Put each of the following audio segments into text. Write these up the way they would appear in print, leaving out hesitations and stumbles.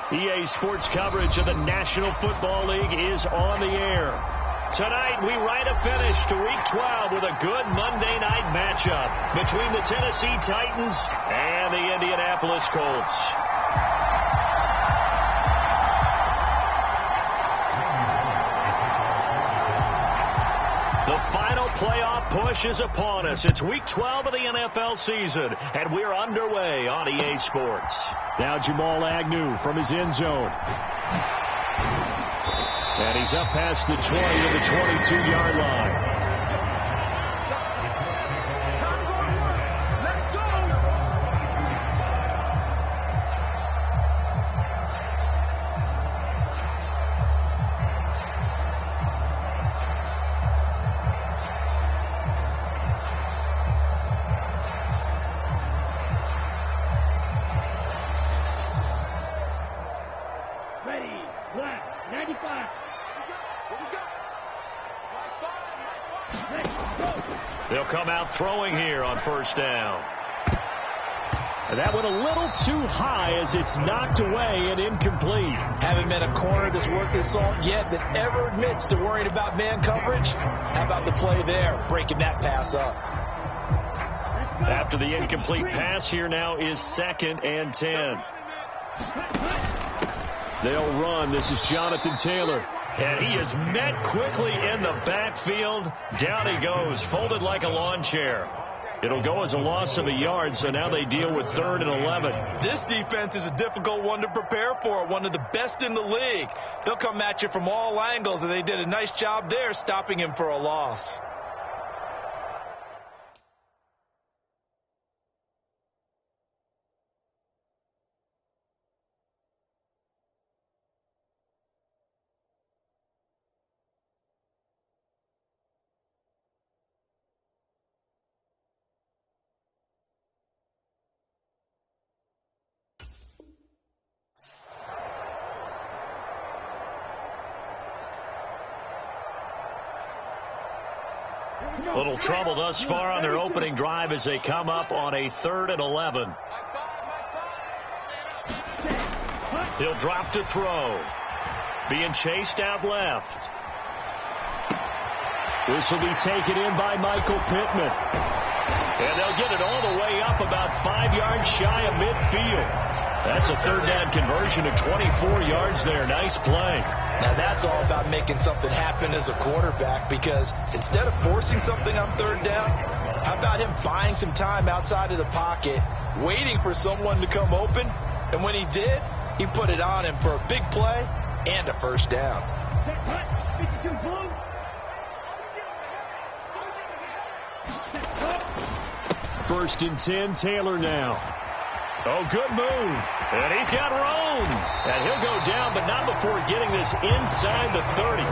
EA Sports coverage of the National Football League is on the air. Tonight, we write a finish to Week 12 with a good Monday night matchup between the Tennessee Titans and the Indianapolis Colts. The final playoff push is upon us. It's Week 12 of the NFL season, and we're underway on EA Sports. Now Jamal Agnew from his end zone. And he's up past the 20 to the 22-yard line. They'll come out throwing here on first down. And that went a little too high as it's knocked away and incomplete. Haven't met a corner that's worth his salt yet that ever admits to worrying about man coverage. How about the play there, breaking that pass up? After the incomplete pass, here now is 2nd and 10. They'll run. This is Jonathan Taylor. And he is met quickly in the backfield. Down he goes, folded like a lawn chair. It'll go as a loss of a yard, so now they deal with 3rd and 11. This defense is a difficult one to prepare for, one of the best in the league. They'll come at you from all angles, and they did a nice job there stopping him for a loss. Little trouble thus far on their opening drive as they come up on a 3rd and 11. He'll drop to throw. Being chased out left. This will be taken in by Michael Pittman. And they'll get it all the way up about 5 yards shy of midfield. That's a 3rd down conversion of 24 yards there. Nice play. Now that's all about making something happen as a quarterback, because instead of forcing something on 3rd down, how about him buying some time outside of the pocket, waiting for someone to come open, and when he did, he put it on him for a big play and a 1st down. 1st and 10, Taylor now. Oh, good move. And he's got room. And he'll go down, but not before getting this inside the 30.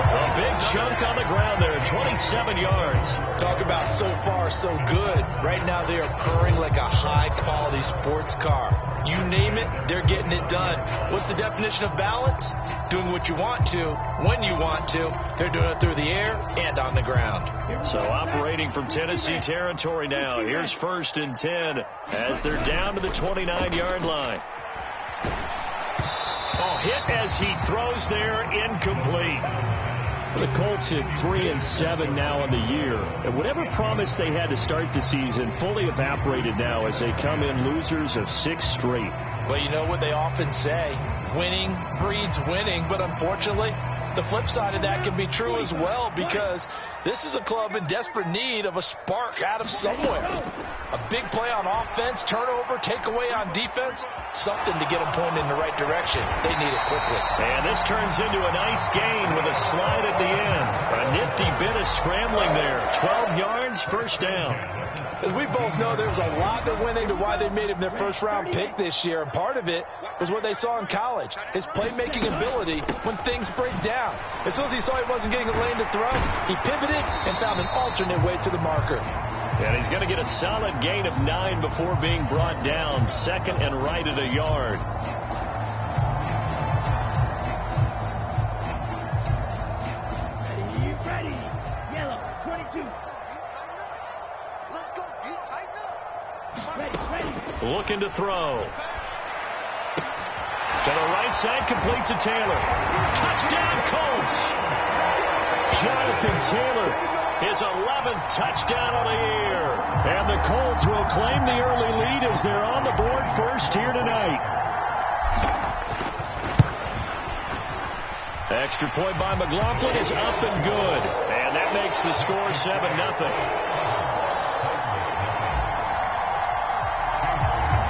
A big chunk on the ground there, 27 yards. Talk about so far so good. Right now they are purring like a high-quality sports car. You name it, they're getting it done. What's the definition of balance? Doing what you want to, when you want to. They're doing it through the air and on the ground. So operating from Tennessee territory now. Here's 1st and 10 as they're down to the 29-yard line. Oh, hit as he throws there, incomplete. The Colts at 3-7 now on the year. And whatever promise they had to start the season fully evaporated now as they come in losers of 6 straight. Well, you know what they often say, winning breeds winning, but unfortunately, the flip side of that can be true as well, because this is a club in desperate need of a spark out of somewhere. A big play on offense, turnover, takeaway on defense, something to get them pointed in the right direction. They need it quickly. And this turns into a nice gain with a slide at the end. A nifty bit of scrambling there. 12 yards, 1st down. As we both know, there's a lot that went into why they made him their 1st-round pick this year, and part of it was what they saw in college, his playmaking ability when things break down. As soon as he saw he wasn't getting a lane to throw, he pivoted and found an alternate way to the marker. And he's going to get a solid gain of 9 before being brought down. 2nd and right at a yard. Ready. Yellow, 22. Let's go. You tighten up. Ready. Looking to throw. To the right side, complete to Taylor. Touchdown, Colts! Jonathan Taylor, his 11th touchdown of the year. And the Colts will claim the early lead as they're on the board first here tonight. Extra point by McLaughlin is up and good. And that makes the score 7-0.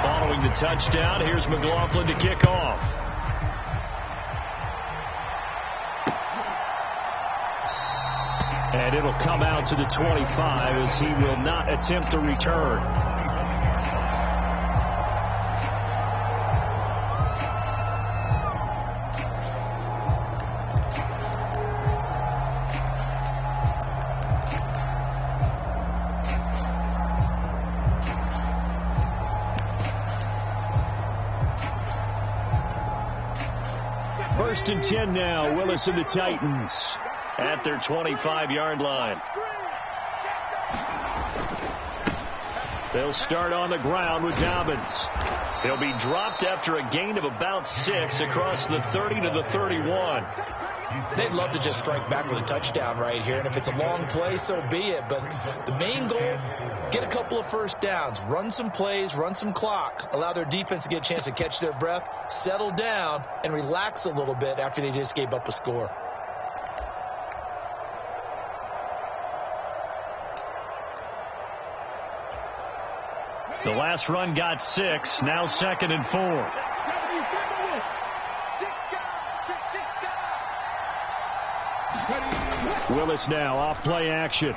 Following the touchdown, here's McLaughlin to kick off. And it'll come out to the 25 as he will not attempt a return. First and 10 now, Willis and the Titans at their 25-yard line. They'll start on the ground with Dobbins. He'll be dropped after a gain of about 6 across the 30 to the 31. They'd love to just strike back with a touchdown right here, and if it's a long play, so be it. But the main goal, get a couple of first downs, run some plays, run some clock, allow their defense to get a chance to catch their breath, settle down, and relax a little bit after they just gave up a score. The last run got 6, now 2nd and 4. Willis now off play action.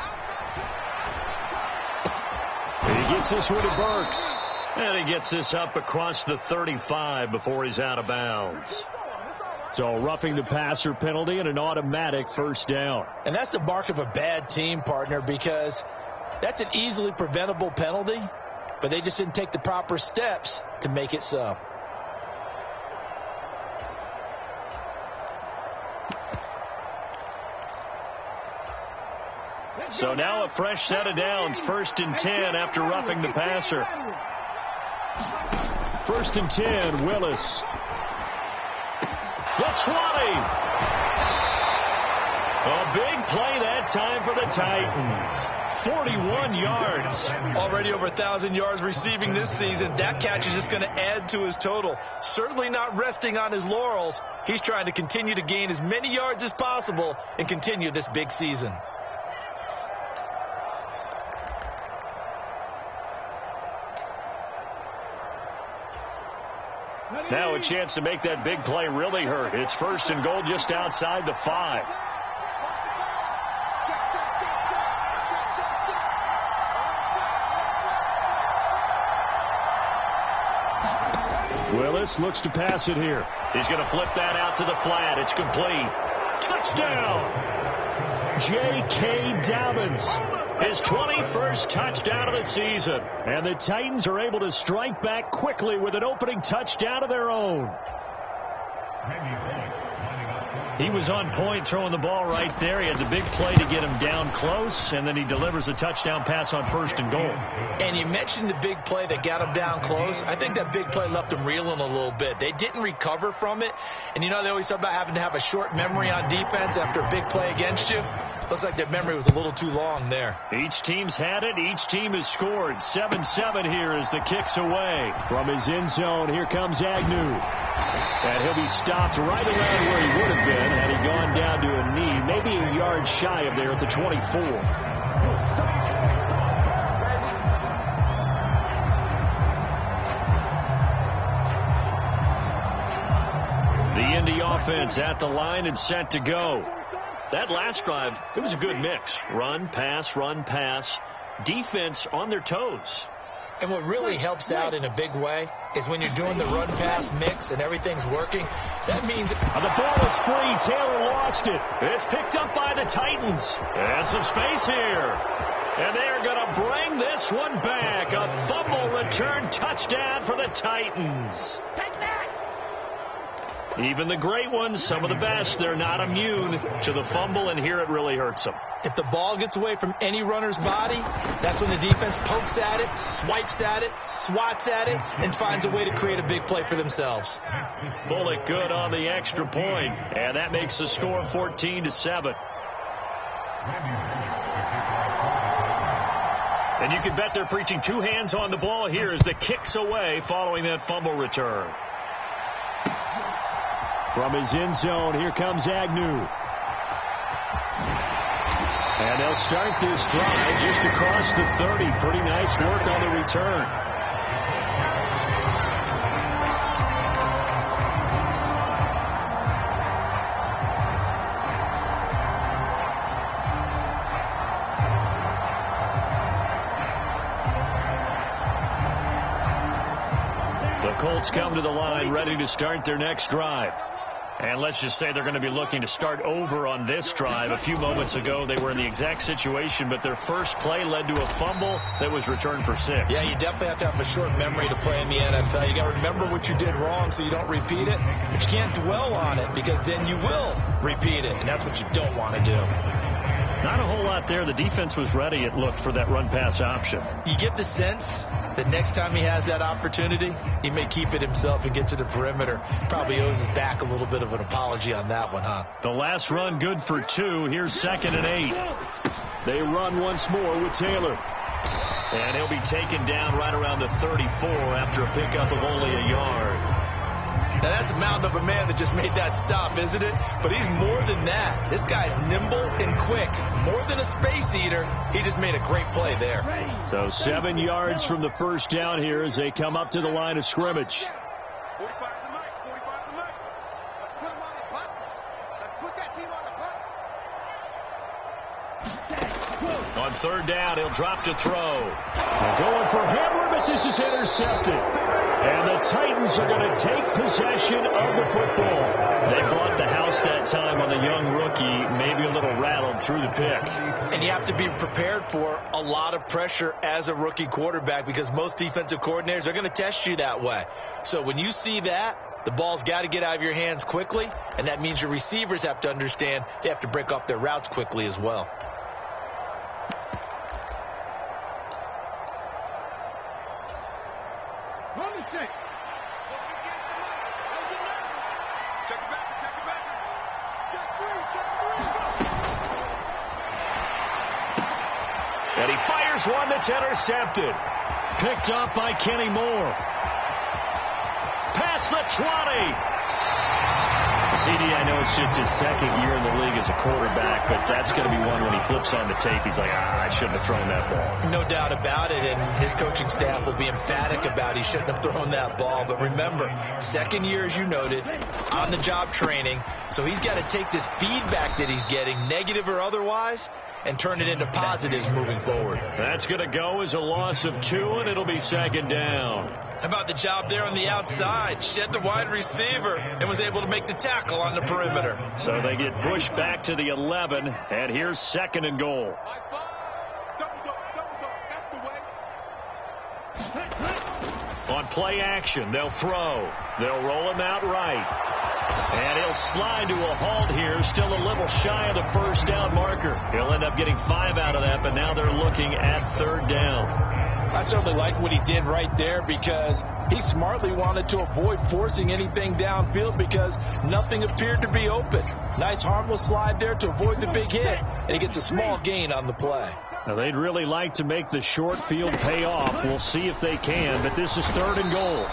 He gets this one to Burks. And he gets this up across the 35 before he's out of bounds. So roughing the passer penalty and an automatic first down. And that's the mark of a bad team, partner, because that's an easily preventable penalty, but they just didn't take the proper steps to make it so. So now a fresh set of downs, 1st and 10 after roughing the passer. 1st and 10, Willis. The 20. A big play that time for the Titans. 41 yards. Already over 1,000 yards receiving this season. That catch is just going to add to his total. Certainly not resting on his laurels. He's trying to continue to gain as many yards as possible and continue this big season. Now a chance to make that big play really hurt. It's 1st and goal just outside the 5. Willis looks to pass it here. He's going to flip that out to the flat. It's complete. Touchdown! J.K. Dobbins. His 21st touchdown of the season. And the Titans are able to strike back quickly with an opening touchdown of their own. He was on point throwing the ball right there. He had the big play to get him down close, and then he delivers a touchdown pass on 1st and goal. And you mentioned the big play that got him down close. I think that big play left him reeling a little bit. They didn't recover from it. And you know they always talk about having to have a short memory on defense after a big play against you. Looks like that memory was a little too long there. Each team's had it. Each team has scored. 7-7 here as the kick's away. From his end zone, here comes Agnew. And he'll be stopped right around where he would have been had he gone down to a knee, maybe a yard shy of there at the 24. The Indy offense at the line and set to go. That last drive, it was a good mix. Run, pass, defense on their toes. And what really helps out in a big way is when you're doing the run-pass mix and everything's working, that means... The ball is free. Taylor lost it. It's picked up by the Titans. And some space here. And they're going to bring this one back. A fumble return touchdown for the Titans. Take that! Even the great ones, some of the best, they're not immune to the fumble, and here it really hurts them. If the ball gets away from any runner's body, that's when the defense pokes at it, swipes at it, swats at it, and finds a way to create a big play for themselves. Bullock good on the extra point, and that makes the score 14-7. And you can bet they're preaching two hands on the ball here as the kick's away following that fumble return. From his end zone, here comes Agnew. And they'll start this drive just across the 30. Pretty nice work on the return. The Colts come to the line ready to start their next drive. And let's just say they're going to be looking to start over on this drive. A few moments ago, they were in the exact situation, but their first play led to a fumble that was returned for 6. Yeah, you definitely have to have a short memory to play in the NFL. You got to remember what you did wrong so you don't repeat it, but you can't dwell on it because then you will repeat it, and that's what you don't want to do. Not a whole lot there. The defense was ready, it looked, for that run-pass option. You get the sense that next time he has that opportunity, he may keep it himself and get to the perimeter. Probably owes his back a little bit of an apology on that one, huh? The last run good for 2. Here's 2nd and 8. They run once more with Taylor. And he'll be taken down right around the 34 after a pickup of only a yard. Now, that's a mountain of a man that just made that stop, isn't it? But he's more than that. This guy's nimble and quick. More than a space eater, he just made a great play there. So 7 yards from the first down here as they come up to the line of scrimmage. 45 to Mike. 45 to Mike. Let's put him on the buses. Let's put that team on the bus. On 3rd down, he'll drop to throw. They're going for Hamler, but this is intercepted. And the Titans are going to take possession of the football. They bought the house that time on the young rookie, maybe a little rattled through the pick. And you have to be prepared for a lot of pressure as a rookie quarterback because most defensive coordinators are going to test you that way. So when you see that, the ball's got to get out of your hands quickly, and that means your receivers have to understand they have to break off their routes quickly as well. And he fires one that's intercepted. Picked up by Kenny Moore. Past the 20. CD, I know it's just his 2nd year in the league as a quarterback, but that's going to be one when he flips on the tape. He's like, I shouldn't have thrown that ball. No doubt about it, and his coaching staff will be emphatic about he shouldn't have thrown that ball. But remember, 2nd year, as you noted, on-the-job training, so he's got to take this feedback that he's getting, negative or otherwise, and turn it into positives moving forward. That's going to go as a loss of 2, and it'll be 2nd down. How about the job there on the outside? Shed the wide receiver and was able to make the tackle on the perimeter. So they get pushed back to the 11, and here's 2nd and goal. On play action, they'll throw. They'll roll him out right. And he'll slide to a halt here, still a little shy of the first down marker. He'll end up getting 5 out of that, but now they're looking at 3rd down. I certainly like what he did right there because he smartly wanted to avoid forcing anything downfield because nothing appeared to be open. Nice harmless slide there to avoid the big hit, and he gets a small gain on the play. Now, they'd really like to make the short field pay off. We'll see if they can, but this is 3rd and goal.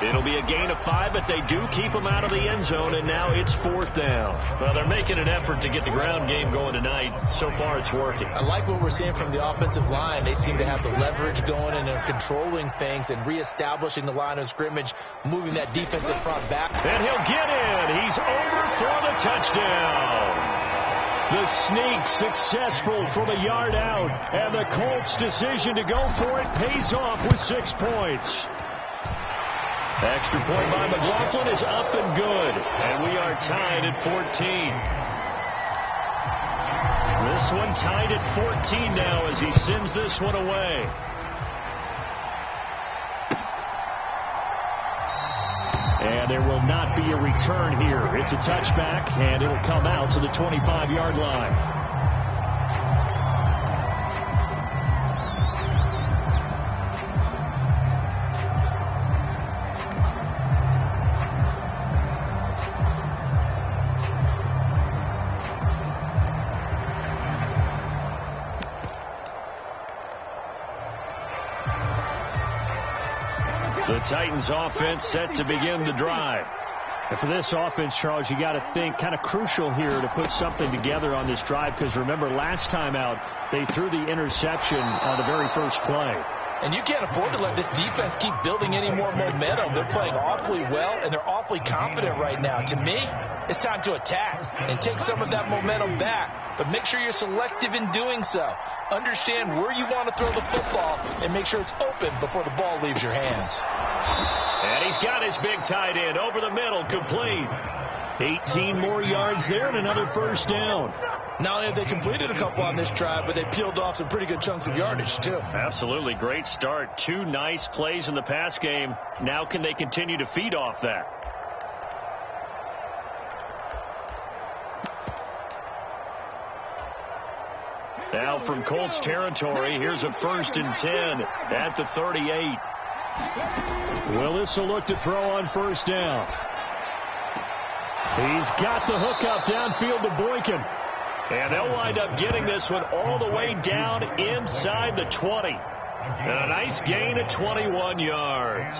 It'll be a gain of 5, but they do keep him out of the end zone, and now it's 4th down. Well, they're making an effort to get the ground game going tonight. So far, it's working. I like what we're seeing from the offensive line. They seem to have the leverage going, and they're controlling things and reestablishing the line of scrimmage, moving that defensive front back. And he'll get in. He's over for the touchdown. The sneak successful from a yard out, and the Colts' decision to go for it pays off with 6 points. Extra point by McLaughlin is up and good, and we are tied at 14. This one tied at 14 now as he sends this one away. And there will not be a return here. It's a touchback, and it'll come out to the 25-yard line. Titans offense set to begin the drive. And for this offense, Charles, you got to think kind of crucial here to put something together on this drive, because remember last time out they threw the interception on the very first play. And you can't afford to let this defense keep building any more momentum. They're playing awfully well, and they're awfully confident right now. To me, it's time to attack and take some of that momentum back. But make sure you're selective in doing so. Understand where you want to throw the football and make sure it's open before the ball leaves your hands. And he's got his big tight end over the middle, complete. 18 more yards there and another first down. Not only have they completed a couple on this drive, but they peeled off some pretty good chunks of yardage, too. Absolutely. Great start. 2 nice plays in the pass game. Now can they continue to feed off that? Now from Colts territory, here's a 1st and 10 at the 38. Willis will look to throw on first down. He's got the hookup downfield to Boykin. And they'll wind up getting this one all the way down inside the 20. And a nice gain of 21 yards.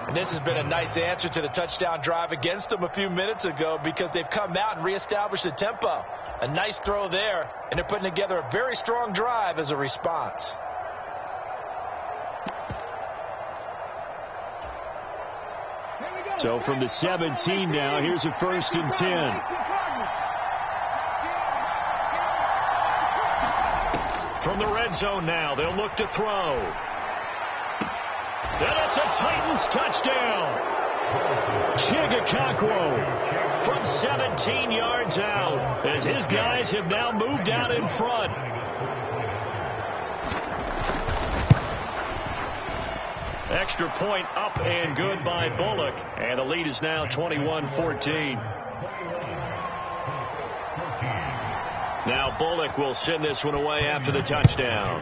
And this has been a nice answer to the touchdown drive against them a few minutes ago, because they've come out and reestablished the tempo. A nice throw there, and they're putting together a very strong drive as a response. So from the 17 now, here's a 1st and 10. From the red zone now, they'll look to throw. And it's a Titans touchdown. Chigakakwo From 17 yards out, as his guys have now moved out in front. Extra point up and good by Bullock. And the lead is now 21-14. Now Bullock will send this one away after the touchdown.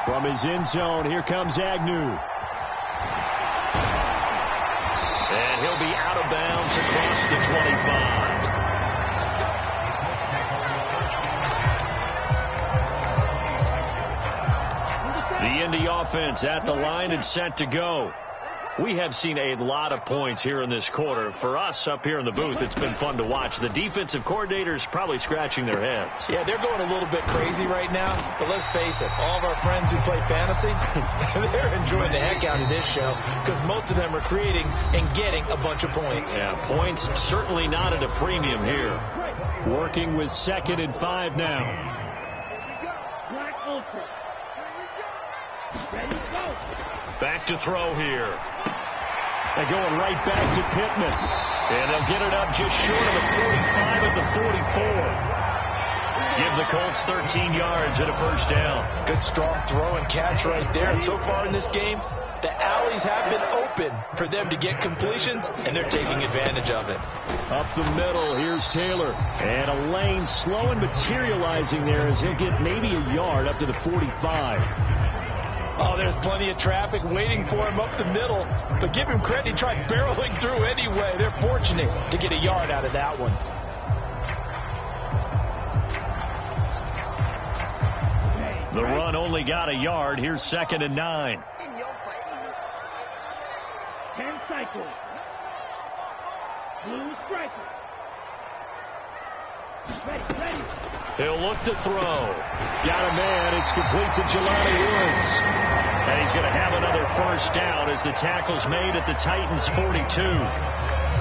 From his end zone, here comes Agnew. And he'll be out of bounds across the 25. The Indy offense at the line and set to go. We have seen a lot of points here in this quarter. For us up here in the booth, it's been fun to watch. The defensive coordinators probably scratching their heads. Yeah, they're going a little bit crazy right now. But let's face it, all of our friends who play fantasy, they're enjoying the heck out of this show, because most of them are creating and getting a bunch of points. Yeah, points certainly not at a premium here. Working with 2nd and 5 now. Back to throw here. They're going right back to Pittman. And they'll get it up just short of the 45 at the 44. Give the Colts 13 yards and a first down. Good strong throw and catch right there. And so far in this game, the alleys have been open for them to get completions, and they're taking advantage of it. Up the middle, here's Taylor. And a lane slow and materializing there as he'll get maybe a yard up to the 45. Oh, there's plenty of traffic waiting for him up the middle. But give him credit, he tried barreling through anyway. They're fortunate to get a yard out of that one. The run only got a yard. Here's 2nd and 9. In your face. 10 cycles. Blue striker. Ready. He'll look to throw. Got a man. It's complete to Jelani Woods. And he's going to have another first down as the tackle's made at the Titans' 42.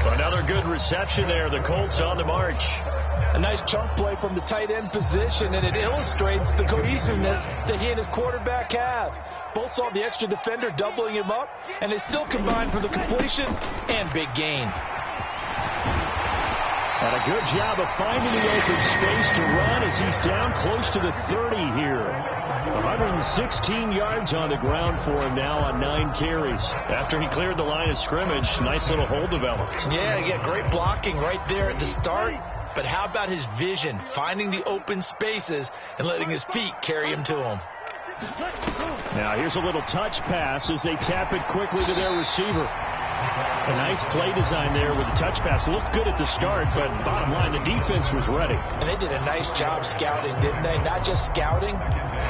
Another good reception there. The Colts on the march. A nice chunk play from the tight end position, and it illustrates the cohesiveness that he and his quarterback have. Both saw the extra defender doubling him up, and they still combined for the completion and big gain. And a good job of finding the open space to run as he's down close to the 30 here. 116 yards on the ground for him now on 9 carries. After he cleared the line of scrimmage, nice little hole developed. Yeah, great blocking right there at the start. But how about his vision, finding the open spaces and letting his feet carry him to him? Now here's a little touch pass as they tap it quickly to their receiver. A nice play design there with the touch pass. Looked good at the start, but bottom line, the defense was ready. And they did a nice job scouting, didn't they? Not just scouting,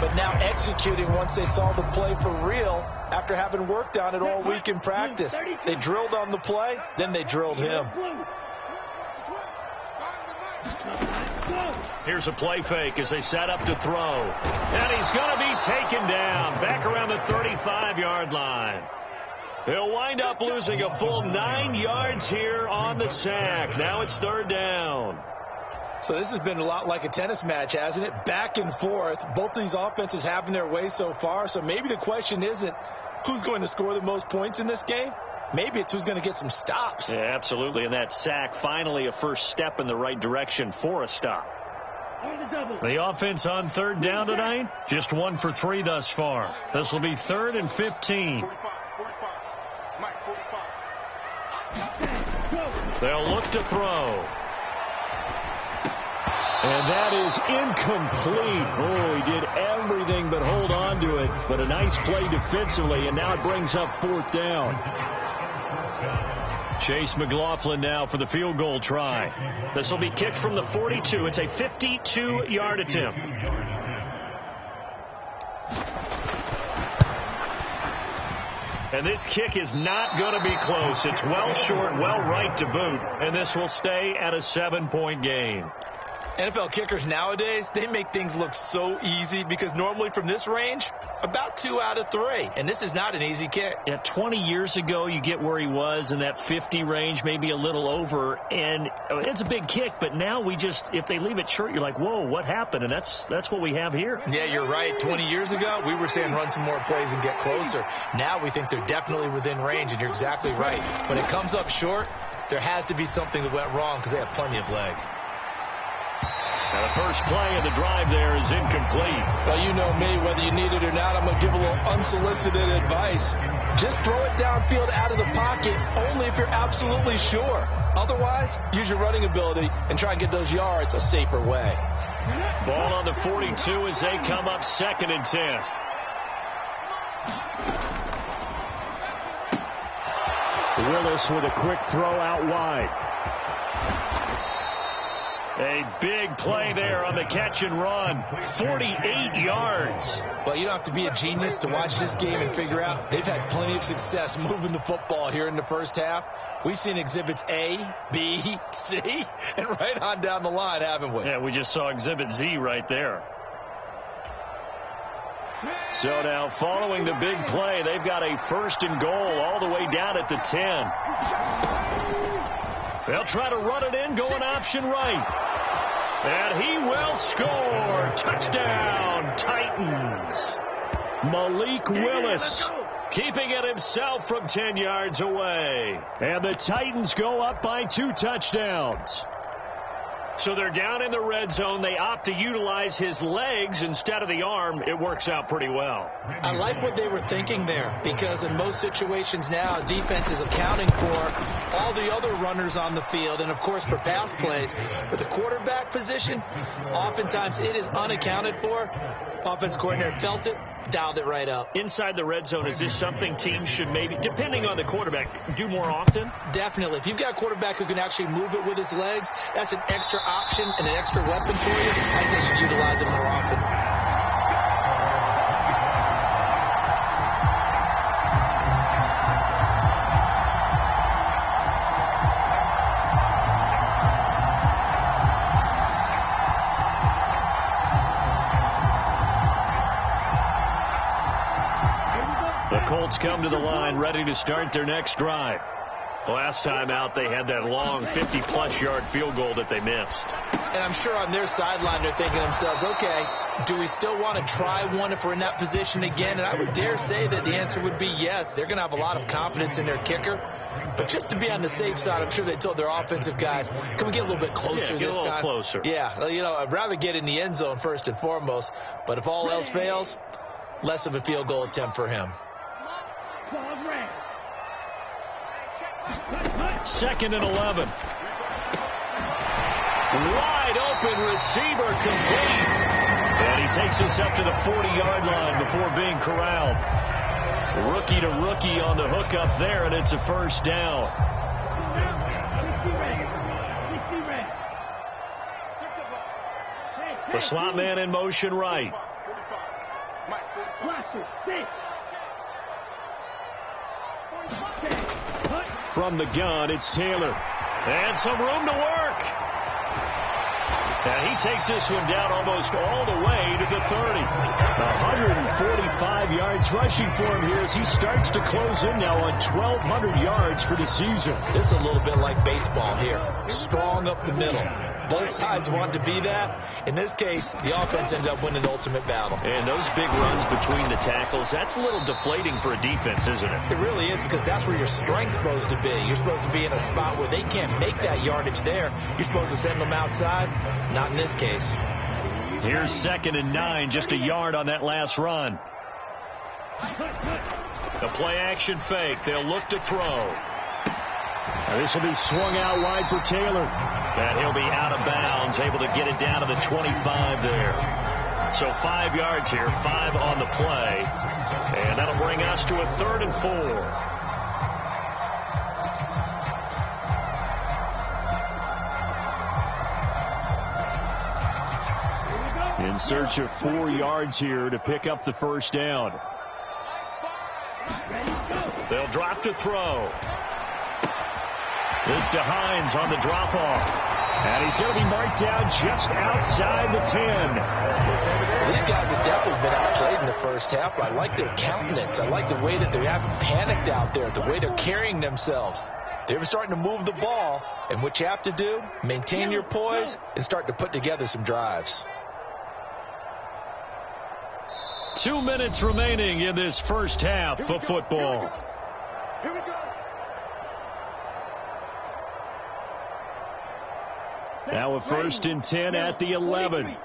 but now executing once they saw the play for real after having worked on it all week in practice. They drilled on the play, then they drilled him. Here's a play fake as they set up to throw. And he's going to be taken down back around the 35-yard line. He'll wind up losing a full 9 yards here on the sack. Now it's third down. So this has been a lot like a tennis match, hasn't it? Back and forth. Both of these offenses having their way so far. So maybe the question isn't who's going to score the most points in this game. Maybe it's who's going to get some stops. Yeah, absolutely. And that sack, finally a first step in the right direction for a stop. The offense on third down tonight, just 1 for 3 thus far. This will be 3rd and 15. They'll look to throw. And that is incomplete. Oh, he did everything but hold on to it. But a nice play defensively, and now it brings up 4th down. Chase McLaughlin now for the field goal try. This will be kicked from the 42. It's a 52-yard attempt. And this kick is not going to be close. It's well short, well right to boot. And this will stay at a 7-point game. NFL kickers nowadays, they make things look so easy because normally from this range, about 2 out of 3. And this is not an easy kick. Yeah, 20 years ago, you get where he was in that 50 range, maybe a little over. And it's a big kick, but now we just, if they leave it short, you're like, whoa, what happened? And that's what we have here. Yeah, you're right. 20 years ago, we were saying run some more plays and get closer. Now we think they're definitely within range, and you're exactly right. When it comes up short, there has to be something that went wrong because they have plenty of leg. Now the first play of the drive there is incomplete. Well, you know me, whether you need it or not, I'm going to give a little unsolicited advice. Just throw it downfield out of the pocket only if you're absolutely sure. Otherwise, use your running ability and try and get those yards a safer way. Ball on the 42 as they come up 2nd and 10. Willis with a quick throw out wide. A big play there on the catch and run. 48 yards. Well, you don't have to be a genius to watch this game and figure out they've had plenty of success moving the football here in the first half. We've seen exhibits A, B, C, and right on down the line, haven't we? Yeah, we just saw exhibit Z right there. So now following the big play, they've got a 1st and goal all the way down at the 10. They'll try to run it in, going option right. And he will score. Touchdown, Titans. Malik Willis keeping it himself from 10 yards away. And the Titans go up by 2 touchdowns. So they're down in the red zone. They opt to utilize his legs instead of the arm. It works out pretty well. I like what they were thinking there because in most situations now, defense is accounting for all the other runners on the field and, of course, for pass plays. But the quarterback position, oftentimes it is unaccounted for. Offense coordinator felt it, dialed it right up. Inside the red zone, is this something teams should maybe, depending on the quarterback, do more often? Definitely. If you've got a quarterback who can actually move it with his legs, that's an extra option and an extra weapon for you. I think they should utilize it more often. The Colts come to the line ready to start their next drive. Last time out, they had that long 50-plus yard field goal that they missed. And I'm sure on their sideline, they're thinking to themselves, okay, do we still want to try one if we're in that position again? And I would dare say that the answer would be yes. They're going to have a lot of confidence in their kicker. But just to be on the safe side, I'm sure they told their offensive guys, can we get a little bit closer this time? Get a little closer. Yeah, you know, I'd rather get in the end zone first and foremost. But if all else fails, less of a field goal attempt for him. 2nd and 11. Wide open receiver complete. And he takes us up to the 40-yard line before being corralled. Rookie to rookie on the hook up there, and it's a first down. The slot man in motion right. From the gun, it's Taylor. And some room to work. And he takes this one down almost all the way to the 30. 145 yards rushing for him here as he starts to close in now on 1,200 yards for the season. This is a little bit like baseball here. Strong up the middle. Both sides want to be that. In this case, the offense ended up winning the ultimate battle. And those big runs between the tackles, that's a little deflating for a defense, isn't it? It really is, because that's where your strength's supposed to be. You're supposed to be in a spot where they can't make that yardage there. You're supposed to send them outside. Not in this case. Here's 2nd and 9, just a yard on that last run. The play action fake. They'll look to throw. This will be swung out wide for Taylor. And he'll be out of bounds, able to get it down to the 25 there. So 5 yards here, 5 on the play. And that'll bring us to a 3rd and 4. In search of 4 yards here to pick up the first down. They'll drop to throw. This to Hines on the drop-off. And he's going to be marked down just outside the 10. These guys have definitely been outplayed in the first half, but I like their countenance. I like the way that they haven't panicked out there, the way they're carrying themselves. They're starting to move the ball, and what you have to do, maintain your poise and start to put together some drives. 2 minutes remaining in this first half of football. Here we go. Now a 1st and 10 at the 11.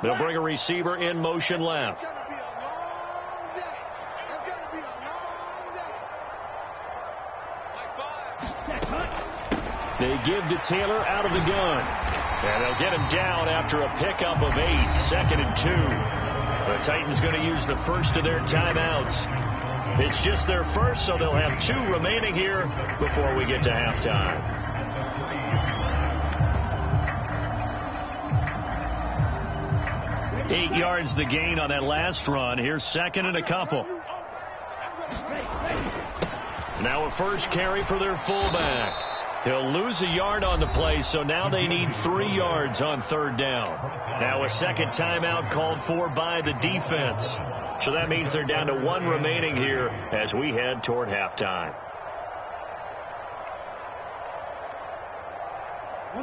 They'll bring a receiver in motion left. It's going to be a long day. It's going to be a long day. They give to Taylor out of the gun. And they'll get him down after a pickup of 8. 2nd and 2. The Titans going to use the first of their timeouts. It's just their first, so they'll have 2 remaining here before we get to halftime. Eight yards the gain on that last run. Here's 2nd and a couple. Now a first carry for their fullback. He'll lose a yard on the play, so now they need 3 yards on 3rd down. Now a second timeout called for by the defense. So that means they're down to 1 remaining here as we head toward halftime.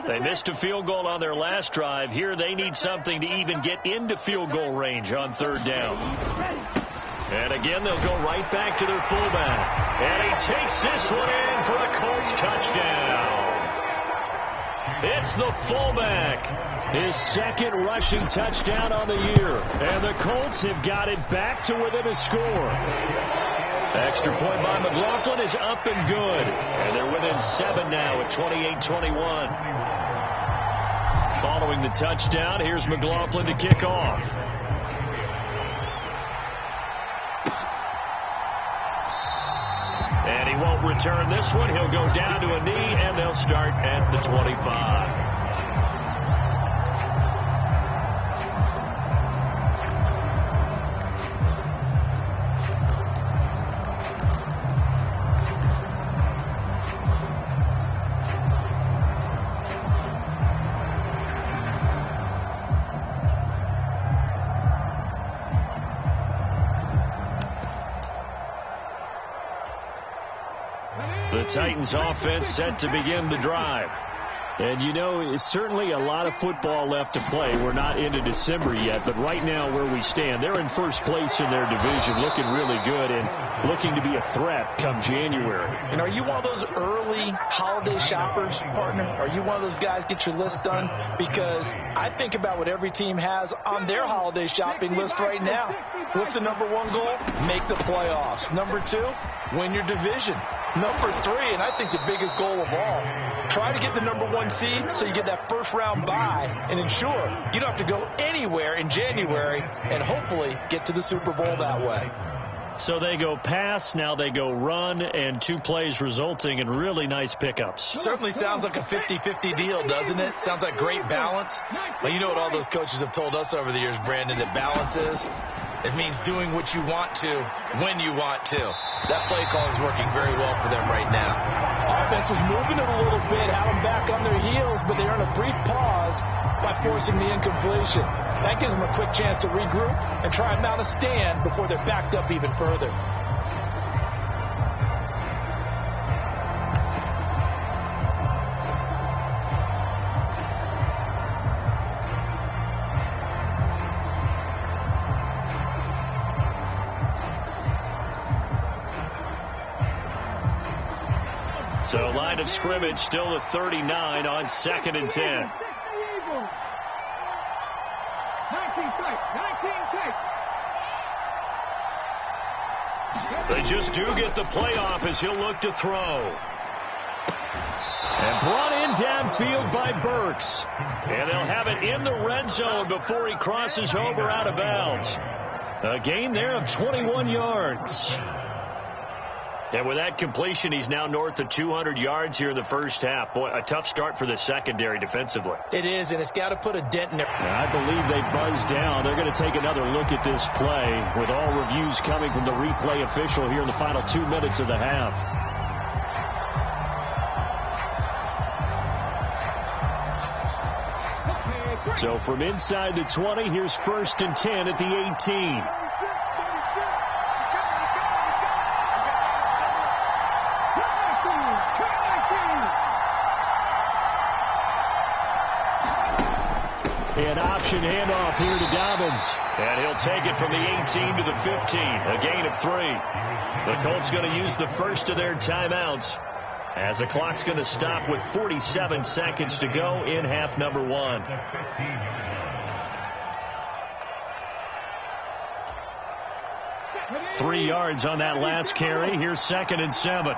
They missed a field goal on their last drive. Here they need something to even get into field goal range on 3rd down. And again, they'll go right back to their fullback. And he takes this one in for a Colts touchdown. It's the fullback. His 2nd rushing touchdown on the year. And the Colts have got it back to within a score. Extra point by McLaughlin is up and good. And they're within 7 now at 28-21. Following the touchdown, here's McLaughlin to kick off. And he won't return this one. He'll go down to a knee, and they'll start at the 25. The Titans offense set to begin the drive. And, you know, it's certainly a lot of football left to play. We're not into December yet, but right now where we stand, they're in first place in their division, looking really good and looking to be a threat come January. And are you one of those early holiday shoppers, partner? Are you one of those guys get your list done? Because I think about what every team has on their holiday shopping list right now. What's the #1 goal? Make the playoffs. #2, win your division. Number 3, and I think the biggest goal of all, try to get the number 1 seed so you get that first round bye and ensure you don't have to go anywhere in January and hopefully get to the Super Bowl that way. So they go pass, now they go run, and 2 plays resulting in really nice pickups. Certainly sounds like a 50-50 deal, doesn't it? Sounds like great balance. Well, you know what all those coaches have told us over the years, Brandon, that balance is? It means doing what you want to when you want to. That play call is working very well for them right now. Offense was moving it a little bit, had them back on their heels, but they earned a brief pause by forcing the incompletion. That gives them a quick chance to regroup and try and mount a stand before they're backed up even further. So line of scrimmage still the 39 on 2nd and 10. 19 tight. They just do get the playoff as he'll look to throw. And brought in downfield by Burks. And they'll have it in the red zone before he crosses over out of bounds. A gain there of 21 yards. And with that completion, he's now north of 200 yards here in the first half. Boy, a tough start for the secondary defensively. It is, and it's got to put a dent in there. I believe they buzzed down. They're going to take another look at this play with all reviews coming from the replay official here in the final 2 minutes of the half. So from inside the 20, here's 1st and 10 at the 18. An option handoff here to Dobbins. And he'll take it from the 18 to the 15. A gain of 3. The Colts going to use the first of their timeouts as the clock's going to stop with 47 seconds to go in half number 1. Three yards on that last carry. Here's 2nd and 7.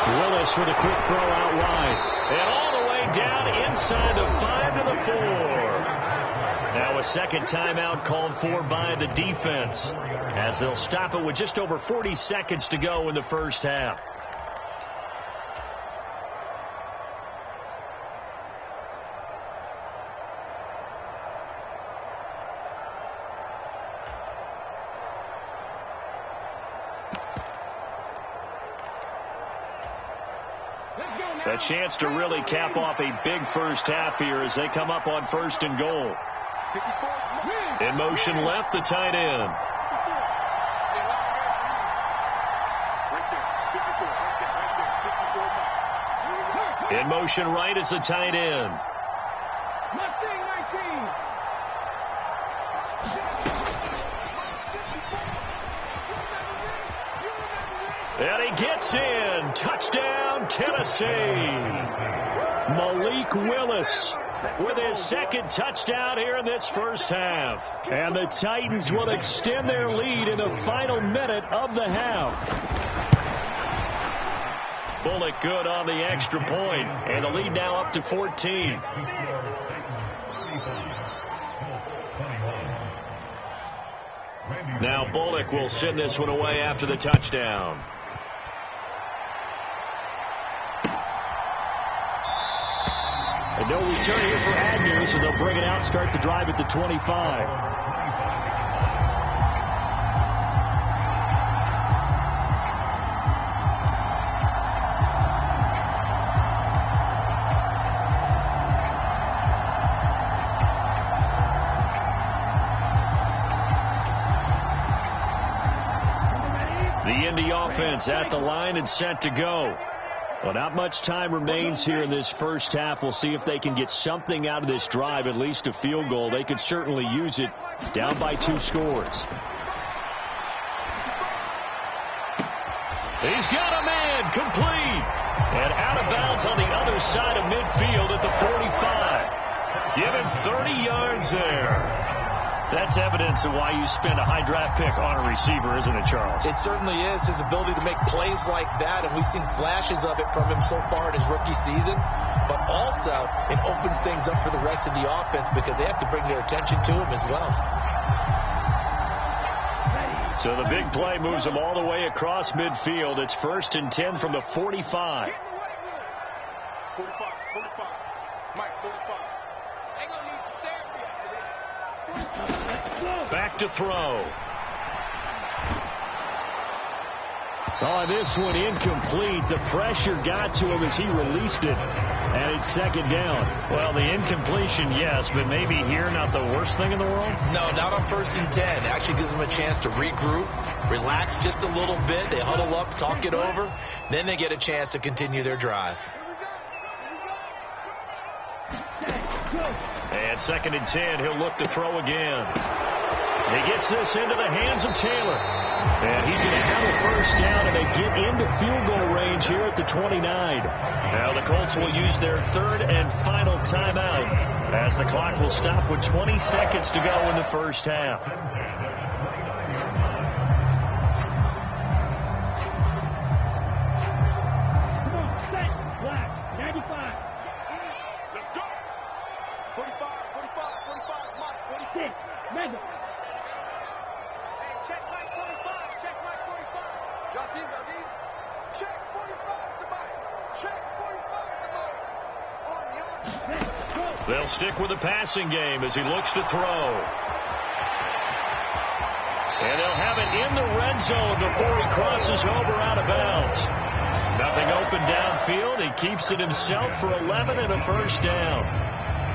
Willis with a quick throw out wide. And all the way down inside the 5 to the 4. Now a second timeout called for by the defense as they'll stop it with just over 40 seconds to go in the first half. A chance to really cap off a big first half here as they come up on 1st and goal. In motion left, the tight end. In motion right is the tight end. And he gets in. Touchdown, Tennessee. Malik Willis with his 2nd touchdown here in this first half. And the Titans will extend their lead in the final minute of the half. Bullock good on the extra point, and the lead now up to 14. Now Bullock will send this one away after the touchdown. And no return here for Agnew, so they'll bring it out, start the drive at the 25. The Indy offense at the line and set to go. Well, not much time remains here in this first half. We'll see if they can get something out of this drive, at least a field goal. They could certainly use it down by 2 scores. He's got a man, complete. And out of bounds on the other side of midfield at the 45. Give him 30 yards there. That's evidence of why you spend a high draft pick on a receiver, isn't it, Charles? It certainly is. His ability to make plays like that, and we've seen flashes of it from him so far in his rookie season. But also, it opens things up for the rest of the offense because they have to bring their attention to him as well. So the big play moves them all the way across midfield. It's 1st and 10 from the 45. 45. Mike, 45. They gonna need some therapy after this. Back to throw. Oh, this one incomplete. The pressure got to him as he released it. And it's 2nd down. Well, the incompletion, yes, but maybe here not the worst thing in the world? No, not on 1st and 10. It actually gives them a chance to regroup, relax just a little bit. They huddle up, talk it over. Then they get a chance to continue their drive. And 2nd and 10, he'll look to throw again. He gets this into the hands of Taylor. And he's going to have a 1st down, and they get into field goal range here at the 29. Now the Colts will use their 3rd and final timeout as the clock will stop with 20 seconds to go in the first half. Come on, set, black, 95. Let's go. 45, Mike, 46. Mega. Check Mike 45. Check Mike 45. Jardim. Check 45 to Mike. Check 45 to Mike. On your Set, go. They'll stick with the passing game as he looks to throw. And they'll have it in the red zone before he crosses over out of bounds. Nothing open downfield. He keeps it himself for 11 and a 1st down.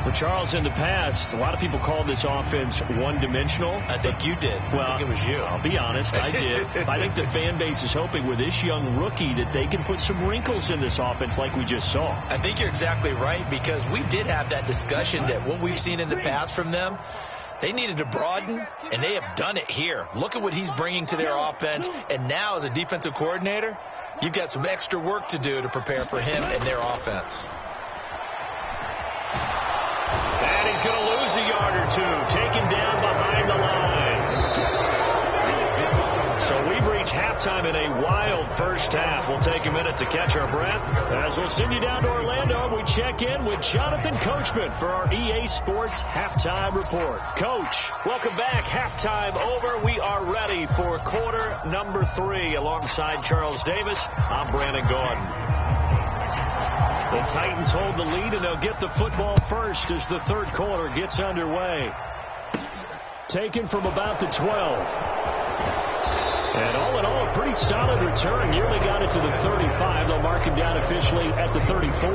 Well, Charles, in the past, a lot of people called this offense one-dimensional. I think you did. Well, I think it was you. I'll be honest, I did. I think the fan base is hoping with this young rookie that they can put some wrinkles in this offense like we just saw. I think you're exactly right because we did have that discussion that what we've seen in the past from them, they needed to broaden, and they have done it here. Look at what he's bringing to their offense, and now as a defensive coordinator, you've got some extra work to do to prepare for him and their offense. And he's going to lose a yard or two, taken down behind the line. So we've reached halftime in a wild first half. We'll take a minute to catch our breath as we'll send you down to Orlando and we check in with Jonathan Coachman for our EA Sports Halftime Report. Coach, welcome back. Halftime over. We are ready for quarter number 3 alongside Charles Davis. I'm Brandon Gordon. The Titans hold the lead, and they'll get the football first as the 3rd quarter gets underway. Taken from about the 12. And all in all, a pretty solid return. Nearly got it to the 35. They'll mark him down officially at the 34.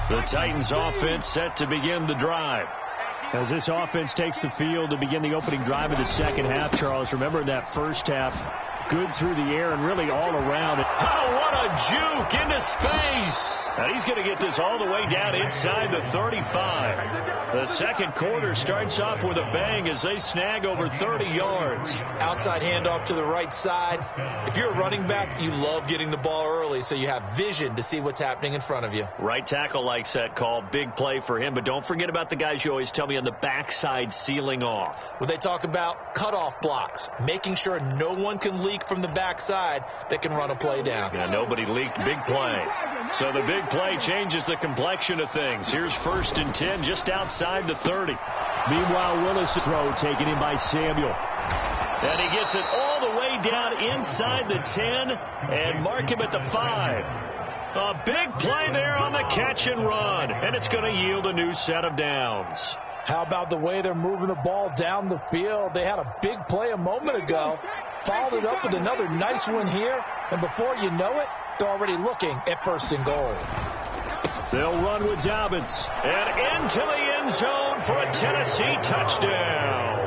The Titans offense set to begin the drive. As this offense takes the field to begin the opening drive of the second half, Charles, remember in that first half, good through the air and really all around. Oh, what a juke into space. And he's going to get this all the way down inside the 35. The second quarter starts off with a bang as they snag over 30 yards. Outside handoff to the right side. If you're a running back, you love getting the ball early so you have vision to see what's happening in front of you. Right tackle likes that call. Big play for him. But don't forget about the guys you always tell me on the backside sealing off. When they talk about cutoff blocks, making sure no one can leak from the backside that can run a play down. Yeah, nobody leaked. Big play. So the big play changes the complexion of things. Here's 1st and 10 just outside the 30. Meanwhile, Willis' throw taken in by Samuel. And he gets it all the way down inside the 10 and mark him at the 5. A big play there on the catch and run. And it's going to yield a new set of downs. How about the way they're moving the ball down the field? They had a big play a moment ago. Followed it up with another nice one here. And before you know it, they're already looking at 1st and goal. They'll run with Dobbins. And into the end zone for a Tennessee touchdown.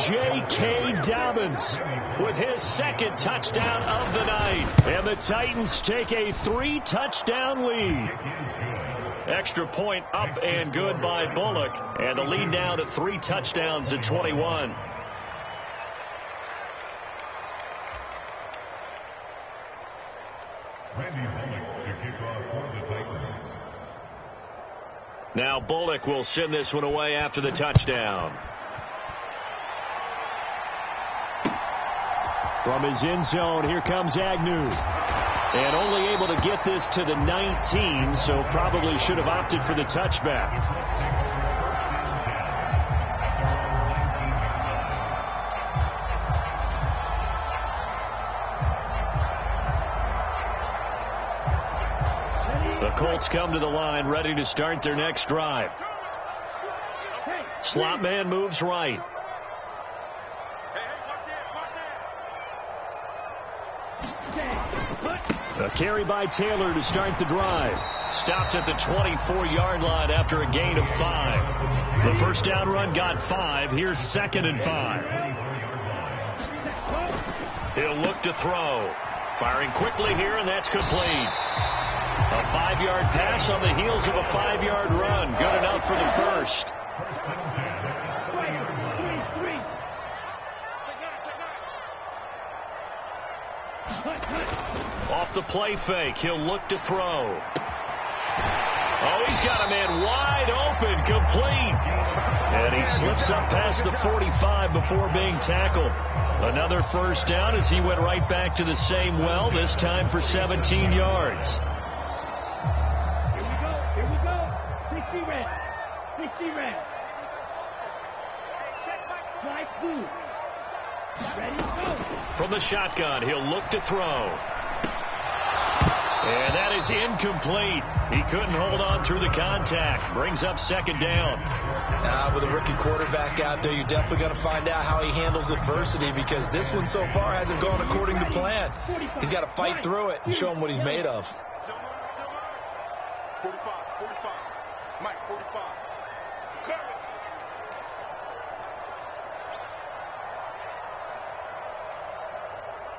J.K. Dobbins with his second touchdown of the night. And the Titans take a 3-touchdown lead. Extra point up and good by Bullock. And the lead now to 3 touchdowns at 21. Now Bullock will send this one away after the touchdown. From his end zone, here comes Agnew. And only able to get this to the 19, so probably should have opted for the touchback. The Colts come to the line, ready to start their next drive. Slot man moves right. A carry by Taylor to start the drive. Stopped at the 24-yard line after a gain of 5. The first down run got 5. Here's 2nd and 5. He'll look to throw. Firing quickly here, and that's complete. A 5-yard pass on the heels of a 5-yard run. Good enough for the first. Off the play fake, he'll look to throw. Oh, he's got a man wide open, complete. And he slips up past the 45 before being tackled. Another first down as he went right back to the same well, this time for 17 yards. Here we go. 60 red. 60 red. Fly blue. Ready to go. From the shotgun, he'll look to throw. And that is incomplete. He couldn't hold on through the contact. Brings up 2nd down. With a rookie quarterback out there, you're definitely going to find out how he handles adversity, because this one so far hasn't gone according to plan. He's got to fight through it and show him what he's made of. 45. Mike, 45.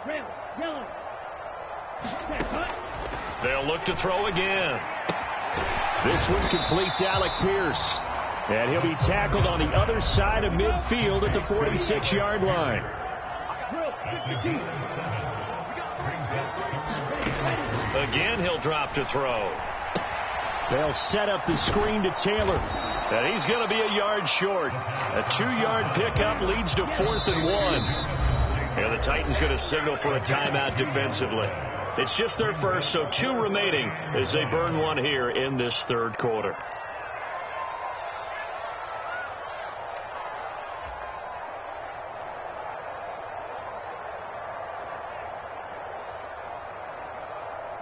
Red, yellow. They'll look to throw again. This one completes Alec Pierce. And he'll be tackled on the other side of midfield at the 46-yard line. Again, he'll drop to throw. They'll set up the screen to Taylor. And he's going to be a yard short. A 2-yard pickup leads to 4th and 1. And the Titans going to signal for a timeout defensively. It's just their first, so 2 remaining as they burn one here in this 3rd quarter.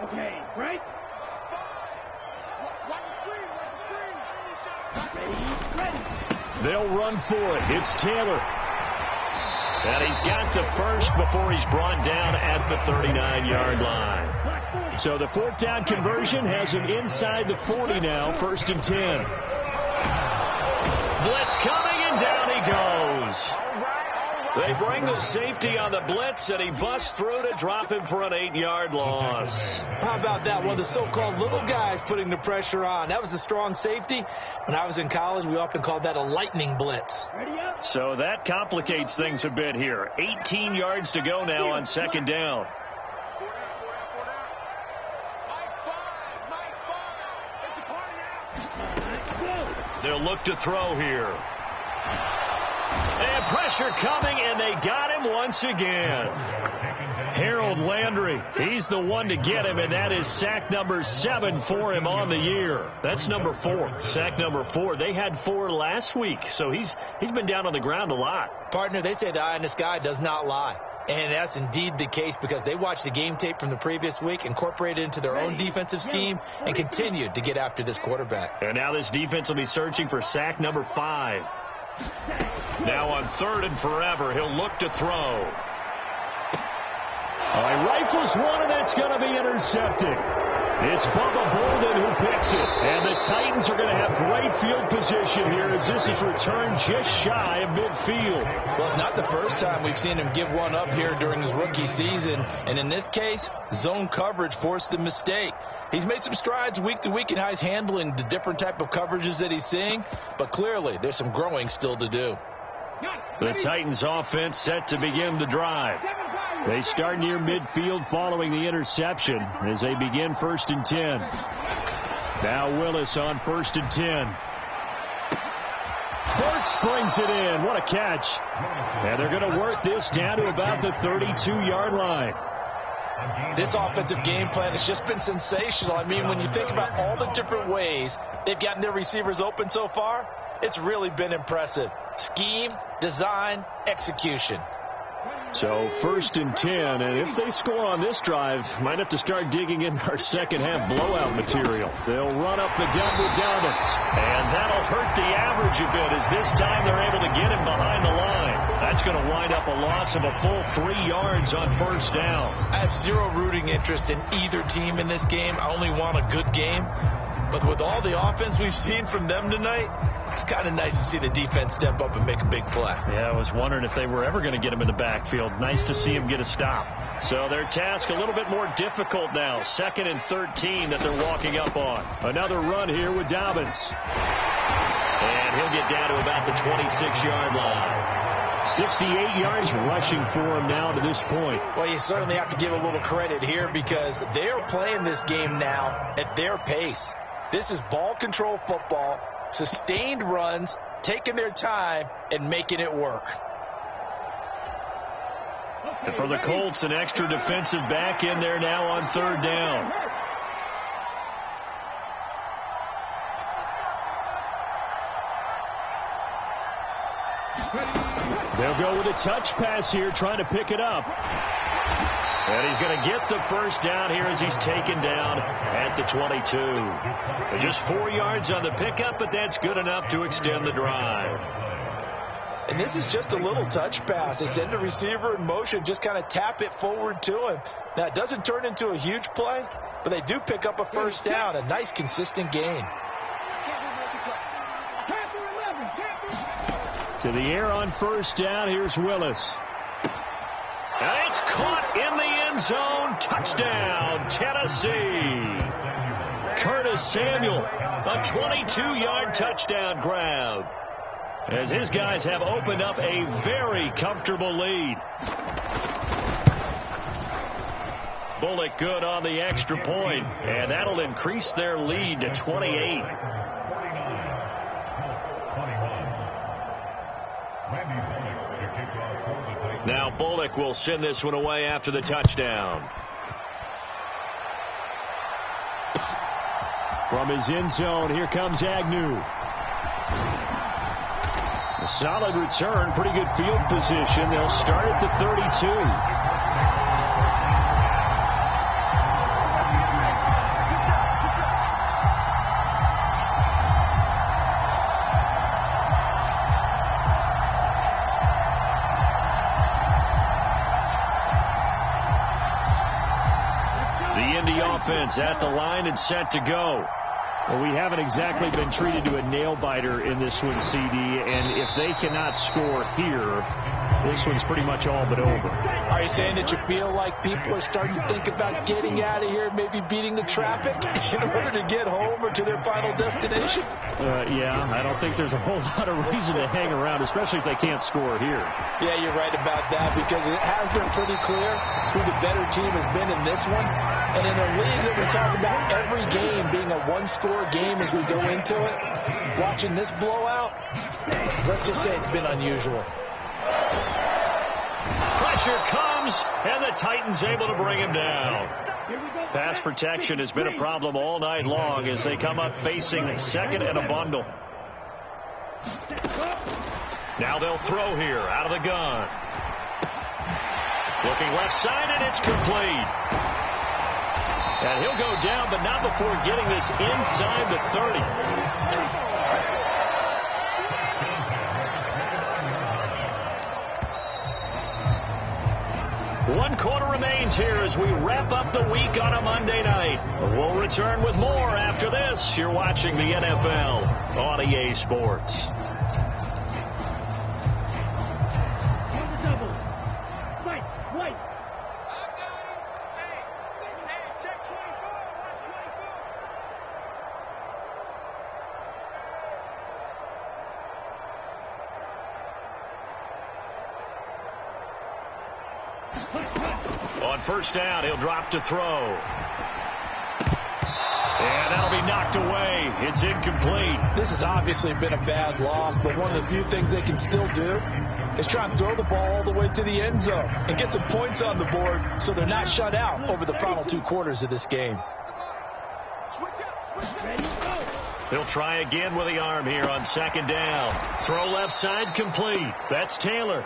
Okay, right? Watch the screen. Ready. They'll run for it. It's Taylor. And he's got the first before he's brought down at the 39-yard line. So the 4th down conversion has him inside the 40 now, 1st and 10. Blitz coming, and down he goes. They bring the safety on the blitz, and he busts through to drop him for an 8-yard loss. How about that? One of the so-called little guys putting the pressure on. That was a strong safety. When I was in college, we often called that a lightning blitz. Ready up. So that complicates things a bit here. 18 yards to go now on 2nd down. They'll look to throw here. And pressure coming, and they got him once again. Harold Landry, he's the one to get him, and that is sack number 7 for him on the year. That's number 4, sack number 4. They had 4 last week, so he's been down on the ground a lot. Partner, they say the eye in the sky does not lie. And that's indeed the case, because they watched the game tape from the previous week, incorporated it into their own defensive scheme, and continued to get after this quarterback. And now this defense will be searching for sack number 5. Now on 3rd and forever, he'll look to throw. He rifles one, and that's going to be intercepted. It's Bubba Bolden who picks it. And the Titans are going to have great field position here as this is returned just shy of midfield. Well, it's not the first time we've seen him give one up here during his rookie season. And in this case, zone coverage forced the mistake. He's made some strides week to week in how he's handling the different type of coverages that he's seeing. But clearly, there's some growing still to do. The Titans offense set to begin the drive. They start near midfield following the interception as they begin 1st and 10. Now Willis on 1st and 10. Burks brings it in. What a catch. And they're going to work this down to about the 32-yard line. This offensive game plan has just been sensational. I mean, when you think about all the different ways they've gotten their receivers open so far, it's really been impressive. Scheme, design, execution. So 1st and 10, and if they score on this drive, might have to start digging in our second half blowout material. They'll run up the gut with Dobbins, and that'll hurt the average a bit as this time they're able to get him behind the line. That's going to wind up a loss of a full 3 yards on 1st down. I have zero rooting interest in either team in this game. I only want a good game. But with all the offense we've seen from them tonight, it's kind of nice to see the defense step up and make a big play. Yeah, I was wondering if they were ever going to get him in the backfield. Nice to see him get a stop. So their task a little bit more difficult now. 2nd and 13 that they're walking up on. Another run here with Dobbins. And he'll get down to about the 26-yard line. 68 yards rushing for him now to this point. Well, you certainly have to give a little credit here because they are playing this game now at their pace. This is ball control football, sustained runs, taking their time, and making it work. And for the Colts, an extra defensive back in there now on 3rd down. They'll go with a touch pass here, trying to pick it up. And he's going to get the 1st down here as he's taken down at the 22. Just 4 yards on the pickup, but that's good enough to extend the drive. And this is just a little touch pass. They send the receiver in motion, just kind of tap it forward to him. Now, it doesn't turn into a huge play, but they do pick up a 1st down, a nice, consistent gain. To the air on 1st down, here's Willis. And it's caught in the end zone. Touchdown, Tennessee. Curtis Samuel, a 22-yard touchdown grab. As his guys have opened up a very comfortable lead. Bullock good on the extra point, and that'll increase their lead to 28. Now Bullock will send this one away after the touchdown. From his end zone, here comes Agnew. A solid return, pretty good field position. They'll start at the 32. Offense at the line and set to go. Well, we haven't exactly been treated to a nail-biter in this one, CD, and if they cannot score here, this one's pretty much all but over. Are you saying that you feel like people are starting to think about getting out of here, maybe beating the traffic in order to get home or to their final destination? Yeah, I don't think there's a whole lot of reason to hang around, especially if they can't score here. Yeah, you're right about that because it has been pretty clear who the better team has been in this one. And in a league that we talk about every game being a one-score game as we go into it, watching this blowout, let's just say it's been unusual. Pressure comes, and the Titans able to bring him down. Pass protection has been a problem all night long as they come up facing 2nd and a bundle. Now they'll throw here out of the gun. Looking left side, and it's complete. And he'll go down, but not before getting this inside the 30. 1 quarter remains here as we wrap up the week on a Monday night. We'll return with more after this. You're watching the NFL on EA Sports. On first down, he'll drop to throw. And that'll be knocked away. It's incomplete. This has obviously been a bad loss, but one of the few things they can still do is try and throw the ball all the way to the end zone and get some points on the board so they're not shut out over the final 2 quarters of this game. He'll try again with the arm here on second down. Throw left side complete. That's Taylor.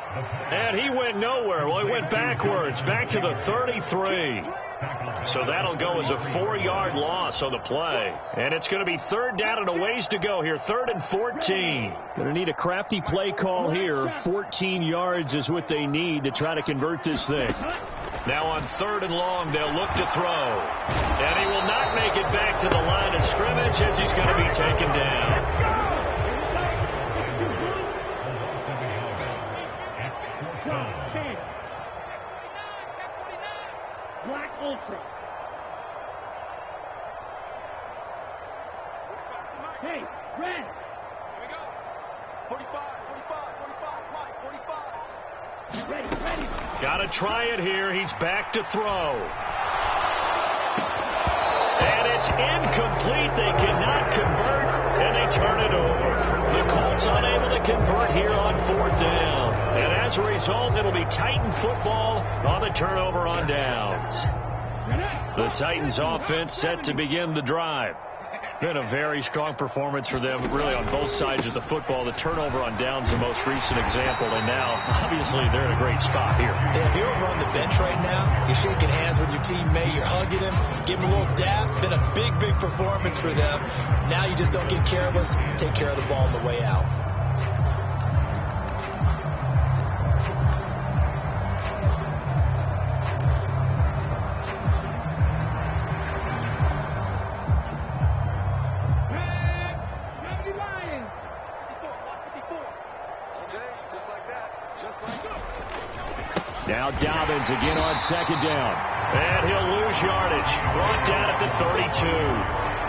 And he went nowhere. Well, he went backwards, back to the 33. So that'll go as a 4-yard loss on the play. And it's going to be third down and a ways to go here. 3rd and 14. Going to need a crafty play call here. 14 yards is what they need to try to convert this thing. Now on 3rd and long, they'll look to throw. And he will not make it back to the line of scrimmage as he's going to be taken down. Black Ultra. Hey, red. Here we go. 45, Mike, 45. Ready. Got to try it here. He's back to throw. And it's incomplete. They cannot convert, and they turn it over. The Colts unable to convert here on 4th down. And as a result, it'll be Titan football on the turnover on downs. The Titans offense set to begin the drive. Been a very strong performance for them, really, on both sides of the football. The turnover on downs, the most recent example, and now, obviously, they're in a great spot here. Yeah, if you're over on the bench right now, you're shaking hands with your teammate, you're hugging him, giving him a little dab. Been a big performance for them. Now you just don't get careless. Take care of the ball on the way out. Now Dobbins again on second down. And he'll lose yardage. Brought down at the 32.